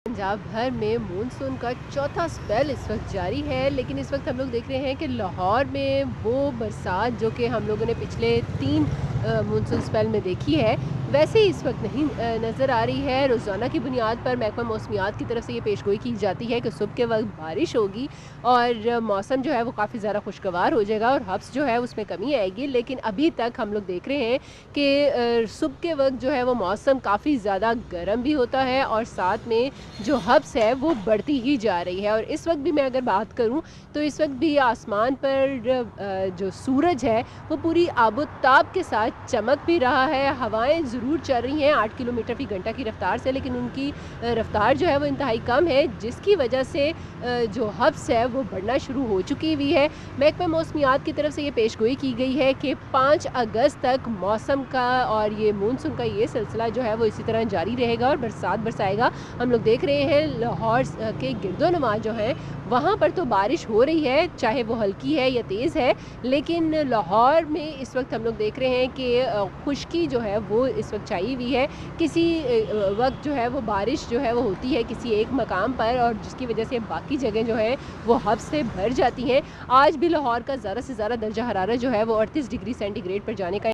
पंजाब भर में मानसून का चौथा स्पेल इस वक्त जारी है, लेकिन इस वक्त हम लोग देख रहे हैं कि लाहौर में वो बरसात जो कि हम लोगों ने पिछले 3 मानसून स्पेल में देखी है, वैसे ही इस वक्त नहीं नज़र आ रही है। रोज़ाना की बुनियाद पर महकमा मौसमियात की तरफ से ये पेशगोई की जाती है कि सुबह के वक्त बारिश होगी और मौसम जो है वो काफ़ी ज़्यादा खुशगवार हो जाएगा और हब्स जो है उसमें कमी आएगी। लेकिन अभी तक हम लोग देख रहे हैं कि सुबह के वक्त जो है वो मौसम काफ़ी ज़्यादा गर्म भी होता है और साथ में जो हब्स है वो बढ़ती ही जा रही है। और इस वक्त भी मैं अगर बात करूं तो इस वक्त भी आसमान पर जो सूरज है वो पूरी आबोताब के साथ चमक भी रहा है। हवाएं ज़रूर चल रही हैं 8 किलोमीटर फी घंटा की रफ्तार से, लेकिन उनकी रफ्तार जो है वो इंतहाई कम है, जिसकी वजह से जो हब्स है वो बढ़ना शुरू हो चुकी हुई है। महकमा मौसमियात की तरफ से ये पेशगोई की गई है कि 5 अगस्त तक मौसम का और ये मानसून का ये सिलसिला जो है वो इसी तरह जारी रहेगा और बरसात बरसाएगा। हम लोग देख रहे हैं लाहौर के गिरदोनवा जो हैं वहाँ पर तो बारिश हो रही है, चाहे वो हल्की है या तेज़ है, लेकिन लाहौर में इस वक्त हम लोग देख रहे हैं कि खुश्की जो है वो इस वक्त छाई हुई है। किसी वक्त जो है वो बारिश जो है वो होती है किसी एक मकाम पर और जिसकी वजह से बाकी जगह जो है वो हब्स से भर जाती हैं। आज भी लाहौर का ज़्यादा से ज़्यादा दर्जा हरारत जो है वो 38 डिग्री सेंटीग्रेड पर जाने का